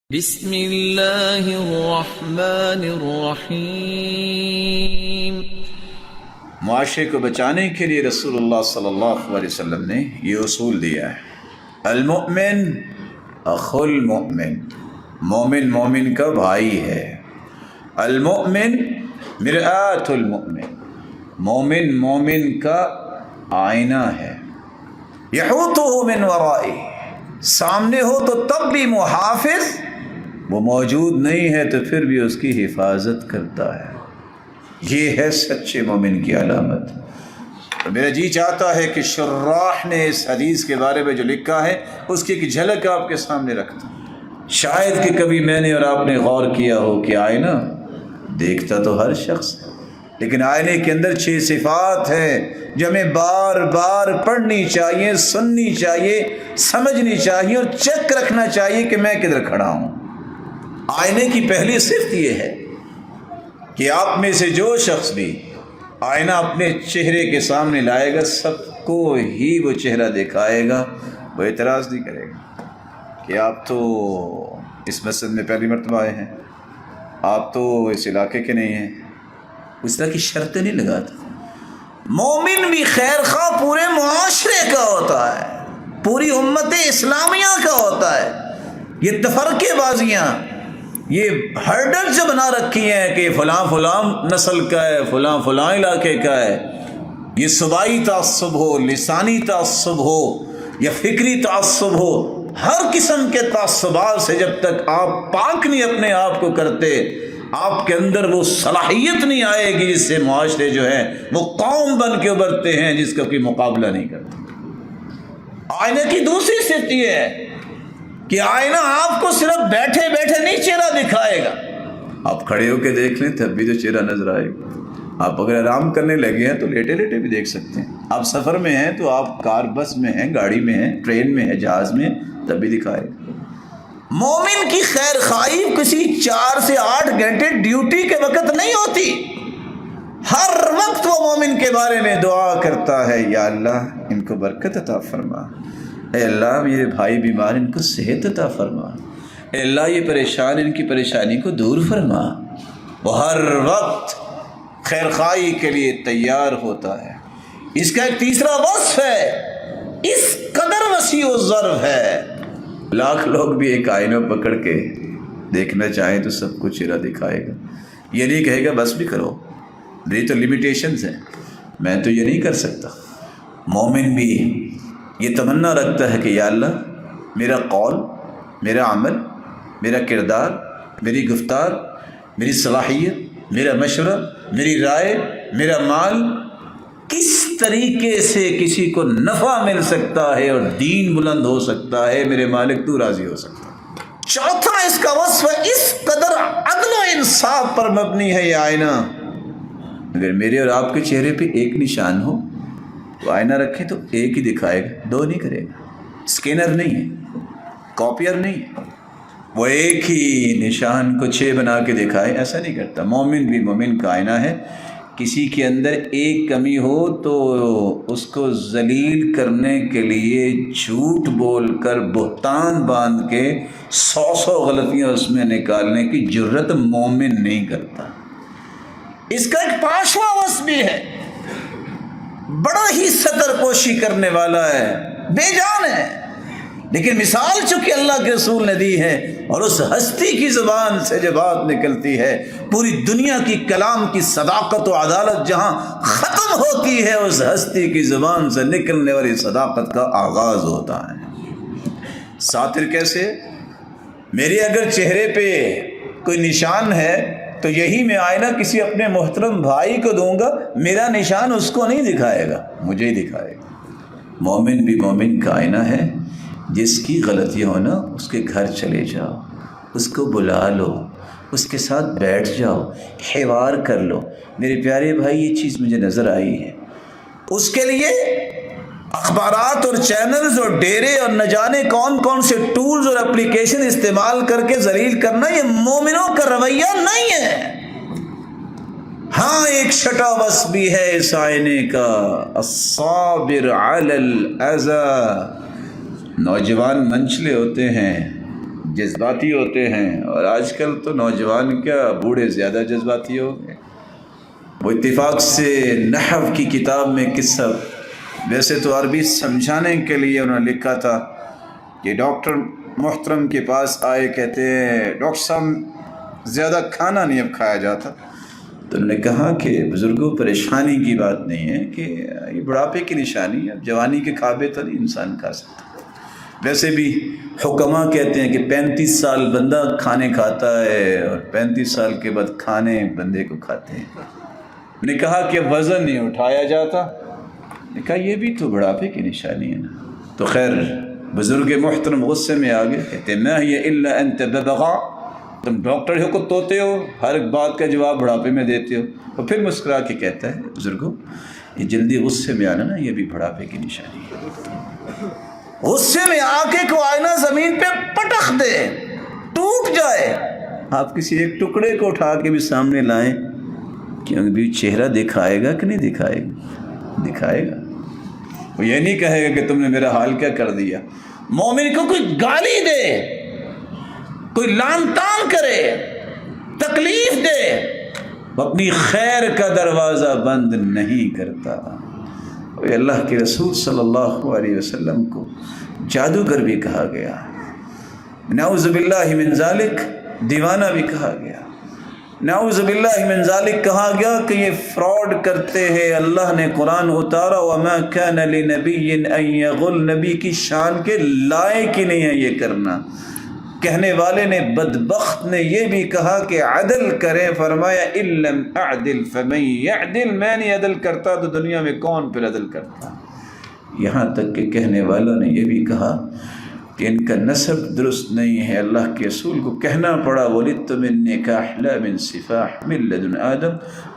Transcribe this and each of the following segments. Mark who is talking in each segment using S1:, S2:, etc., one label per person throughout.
S1: بسم اللہ الرحمن الرحیم۔
S2: معاشرے کو بچانے کے لیے رسول اللہ صلی اللہ علیہ وسلم نے یہ اصول دیا ہے، المؤمن اخو المؤمن، مومن مومن کا بھائی ہے، المؤمن مرآت المؤمن، مومن مومن کا آئینہ ہے، یحوطہ من ورائہ، سامنے ہو تو تب بھی محافظ، وہ موجود نہیں ہے تو پھر بھی اس کی حفاظت کرتا ہے۔ یہ ہے سچے مومن کی علامت۔ میرا جی چاہتا ہے کہ شراح نے اس حدیث کے بارے میں جو لکھا ہے اس کی ایک جھلک آپ کے سامنے رکھتا ہوں۔ شاید کہ کبھی میں نے اور آپ نے غور کیا ہو کہ آئینہ دیکھتا تو ہر شخص ہے، لیکن آئینے کے اندر 6 صفات ہیں جو ہمیں بار بار پڑھنی چاہیے، سننی چاہیے، سمجھنی چاہیے اور چیک رکھنا چاہیے کہ میں کدھر کھڑا ہوں۔ آئینے کی پہلی صفت یہ ہے کہ آپ میں سے جو شخص بھی آئینہ اپنے چہرے کے سامنے لائے گا، سب کو ہی وہ چہرہ دکھائے گا، وہ اعتراض نہیں کرے گا کہ آپ تو اس مسجد میں پہلی مرتبہ آئے ہیں، آپ تو اس علاقے کے نہیں ہیں، اس طرح کی شرطیں نہیں لگاتا۔ مومن بھی خیر خواہ پورے معاشرے کا ہوتا ہے، پوری امت اسلامیہ کا ہوتا ہے۔ یہ تفرقے بازیاں، یہ ہرڈل جو بنا رکھی ہیں کہ فلاں فلاں نسل کا ہے، فلاں فلاں علاقے کا ہے، یہ صوبائی تعصب ہو، لسانی تعصب ہو یا فکری تعصب ہو، ہر قسم کے تعصبات سے جب تک آپ پاک نہیں اپنے آپ کو کرتے، آپ کے اندر وہ صلاحیت نہیں آئے گی جس سے معاشرے جو ہے وہ قوم بن کے ابھرتے ہیں جس کا کوئی مقابلہ نہیں کرتے۔ آئینہ کی دوسری صفت یہ ہے کہ آئینہ آپ کو صرف بیٹھے بیٹھے نہیں چہرہ دکھائے گا، آپ کھڑے ہو کے دیکھ لیں تب بھی تو چہرہ نظر آئے گا۔ آپ اگر آرام کرنے لگے ہیں تو لیٹے لیٹے بھی دیکھ سکتے ہیں، آپ سفر میں ہیں تو آپ کار بس میں ہیں، گاڑی میں ہیں، ٹرین میں ہیں، جہاز میں ہیں، تب بھی دکھائے گا۔ مومن کی خیر خواہی کسی 4 سے 8 گھنٹے ڈیوٹی کے وقت نہیں ہوتی، ہر وقت وہ مومن کے بارے میں دعا کرتا ہے، یا اللہ ان کو برکت عطا فرما، اے اللہ میرے بھائی بیمار ان کو صحت عطا فرما، اے اللہ یہ پریشان ان کی پریشانی کو دور فرما۔ وہ ہر وقت خیر خواہی کے لیے تیار ہوتا ہے۔ اس کا ایک تیسرا وصف ہے، اس قدر وسیع و ظرف ہے، لاکھ لوگ بھی ایک آئینہ پکڑ کے دیکھنا چاہیں تو سب کو چہرہ دکھائے گا، یہ نہیں کہے گا بس بھی کرو، میری تو لیمیٹیشنز ہیں، میں تو یہ نہیں کر سکتا۔ مومن بھی یہ تمنا رکھتا ہے کہ یا اللہ میرا قول، میرا عمل، میرا کردار، میری گفتار، میری صلاحیت، میرا مشورہ، میری رائے، میرا مال کس طریقے سے کسی کو نفع مل سکتا ہے اور دین بلند ہو سکتا ہے، میرے مالک تو راضی ہو سکتا ہے۔ چوتھا اس کا وصف ہے، اس قدر عدل و انصاف پر مبنی ہے یہ آئینہ۔ اگر میرے اور آپ کے چہرے پہ ایک نشان ہو تو آئینہ رکھے تو ایک ہی دکھائے گا، 2 نہیں کرے گا۔ اسکینر نہیں ہے، کاپیر نہیں ہے، وہ ایک ہی نشان کو 6 بنا کے دکھائے، ایسا نہیں کرتا۔ مومن بھی مومن کا آئینہ ہے، کسی کے اندر ایک کمی ہو تو اس کو ذلیل کرنے کے لیے جھوٹ بول کر بہتان باندھ کے 100 غلطیاں اس میں نکالنے کی جرت مومن نہیں کرتا۔ اس کا ایک 5واں وصف بھی ہے، بڑا ہی ستر پوشی کرنے والا ہے، بے جان ہے، لیکن مثال چونکہ اللہ کے رسول نے دی ہے، اور اس ہستی کی زبان سے جو بات نکلتی ہے پوری دنیا کی کلام کی صداقت و عدالت جہاں ختم ہوتی ہے، اس ہستی کی زبان سے نکلنے والی صداقت کا آغاز ہوتا ہے۔ ساتر کیسے؟ میرے اگر چہرے پہ کوئی نشان ہے تو یہی میں آئینہ کسی اپنے محترم بھائی کو دوں گا، میرا نشان اس کو نہیں دکھائے گا، مجھے ہی دکھائے گا۔ مومن بھی مومن کا آئینہ ہے، جس کی غلطی ہو نا اس کے گھر چلے جاؤ، اس کو بلا لو، اس کے ساتھ بیٹھ جاؤ، حوار کر لو، میرے پیارے بھائی یہ چیز مجھے نظر آئی ہے۔ اس کے لیے اخبارات اور چینلز اور ڈیرے اور نہ جانے کون کون سے ٹولز اور اپلیکیشن استعمال کر کے ذلیل کرنا یہ مومنوں کا رویہ نہیں ہے۔ ہاں ایک چھٹا وصف بھی ہے اس آئینے کا، الصابر علی الاذی، نوجوان منچلے ہوتے ہیں، جذباتی ہوتے ہیں، اور آج کل تو نوجوان کیا بوڑھے زیادہ جذباتی ہو گئے۔ وہ اتفاق سے نحو کی کتاب میں قصہ، ویسے تو عربی سمجھانے کے لیے انہوں نے لکھا تھا کہ ڈاکٹر محترم کے پاس آئے، کہتے ہیں ڈاکٹر صاحب زیادہ کھانا نہیں اب کھایا جاتا، تو انہوں نے کہا کہ بزرگوں پریشانی کی بات نہیں ہے کہ یہ بڑھاپے کی نشانی ہے، اب جوانی کے کھابے تو نہیں انسان کھا سکتا۔ ویسے بھی حکماء کہتے ہیں کہ 35 سال بندہ کھانے کھاتا ہے اور 35 سال کے بعد کھانے بندے کو کھاتے ہیں۔ نے کہا کہ وزن نہیں اٹھایا جاتا، نے کہا یہ بھی تو بڑھاپے کی نشانی ہے نا۔ تو خیر بزرگ محترم غصے میں آ گئے، کہتے ما ہی الا انت ببغاء، تم ڈاکٹر ہو کو توتے ہو، ہر ایک بات کا جواب بڑھاپے میں دیتے ہو۔ اور پھر مسکرا کے کہتا ہے بزرگوں یہ جلدی غصے میں آنا نا یہ بھی بڑھاپے کی نشانی ہے۔ غصے میں آ کے کوئی آئینہ زمین پہ پٹخ دے، ٹوٹ جائے، آپ کسی ایک ٹکڑے کو اٹھا کے بھی سامنے لائیں، کیونکہ بھی چہرہ دکھائے گا کہ نہیں دکھائے گا؟ دکھائے گا۔ وہ یہ نہیں کہے گا کہ تم نے میرا حال کیا کر دیا۔ مومن کو کوئی گالی دے، کوئی لان تان کرے، تکلیف دے، وہ اپنی خیر کا دروازہ بند نہیں کرتا۔ وہ اللہ کے رسول صلی اللہ علیہ وسلم کو جادوگر بھی کہا گیا، نعوذ باللہ من ذالک دیوانہ بھی کہا گیا، نعوذ باللہ من ذالک کہا گیا کہ یہ فراڈ کرتے ہیں۔ اللہ نے قرآن اتارا وما کان لنبی ان یغل، نبی کی شان کے لائق ہی نہیں ہے یہ کرنا۔ کہنے والے نے بدبخت نے یہ بھی کہا کہ عدل کریں، فرمایا ان لم اعدل فمن یعدل، میں نہیں عدل کرتا تو دنیا میں کون پھر عدل کرتا۔ یہاں تک کہ کہنے والوں نے یہ بھی کہا کہ ان کا نسب درست نہیں ہے۔ اللہ کے رسول کو کہنا پڑا ولدت من نکاح لا من صفاح من لدن آدم،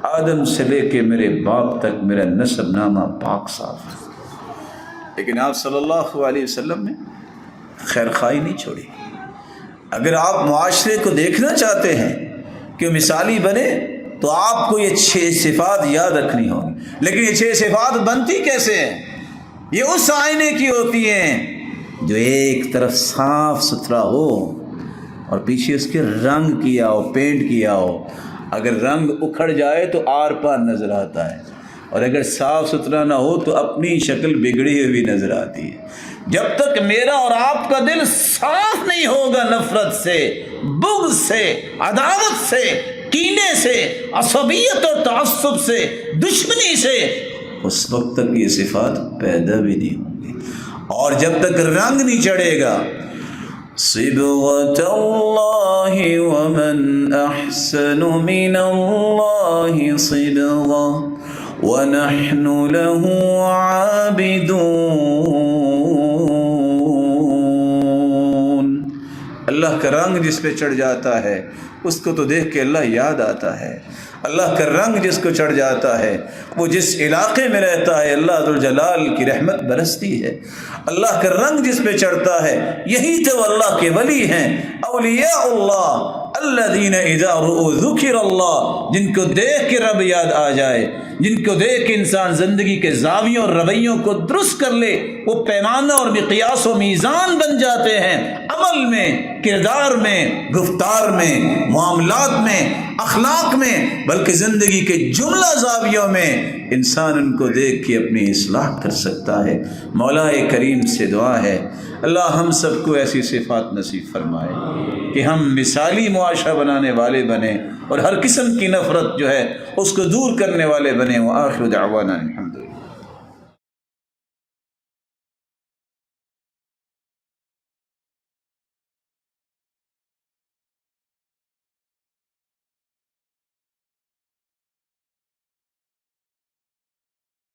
S2: آدم سے لے کے میرے باپ تک میرا نسب نامہ پاک صاف ہے۔ لیکن آپ صلی اللہ علیہ وسلم نے خیر خواہی نہیں چھوڑی۔ اگر آپ معاشرے کو دیکھنا چاہتے ہیں کہ مثالی بنے تو آپ کو یہ 6 صفات یاد رکھنی ہوگی۔ لیکن یہ 6 صفات بنتی کیسے ہیں؟ یہ اس آئینے کی ہوتی ہیں جو ایک طرف صاف ستھرا ہو اور پیچھے اس کے رنگ کیا ہو، پینٹ کیا ہو۔ اگر رنگ اکھڑ جائے تو آر پار نظر آتا ہے، اور اگر صاف ستھرا نہ ہو تو اپنی شکل بگڑی ہوئی نظر آتی ہے۔ جب تک میرا اور آپ کا دل صاف نہیں ہوگا نفرت سے، بغض سے، عداوت سے، کینے سے، عصبیت اور تعصب سے، دشمنی سے، اس وقت تک یہ صفات پیدا بھی نہیں ہوں گی۔ اور جب تک رنگ نہیں چڑھے گا، صبغۃ اللہ ومن احسن من اللہ صبغا ونحن له عابدون۔ اللہ کا رنگ جس پہ چڑھ جاتا ہے اس کو تو دیکھ کے اللہ یاد آتا ہے۔ اللہ کا رنگ جس کو چڑھ جاتا ہے، وہ جس علاقے میں رہتا ہے اللہ ذوالجلال کی رحمت برستی ہے۔ اللہ کا رنگ جس پہ چڑھتا ہے یہی تو اللہ کے ولی ہیں۔ اولیاء اللہ الذین اذا رؤوا ذکر اللہ، جن کو دیکھ کے رب یاد آ جائے، جن کو دیکھ کے انسان زندگی کے زاویوں اور رویوں کو درست کر لے، وہ پیمانہ اور مقیاس و میزان بن جاتے ہیں، عمل میں، کردار میں، گفتار میں، معاملات میں، اخلاق میں، بلکہ زندگی کے جملہ زاویوں میں انسان ان کو دیکھ کے اپنی اصلاح کر سکتا ہے۔ مولا کریم سے دعا ہے اللہ ہم سب کو ایسی صفات نصیب فرمائے کہ ہم مثالی معاشرہ بنانے والے بنیں اور ہر قسم کی نفرت جو ہے اس کو دور کرنے والے بنیں۔ وآخر دعوانا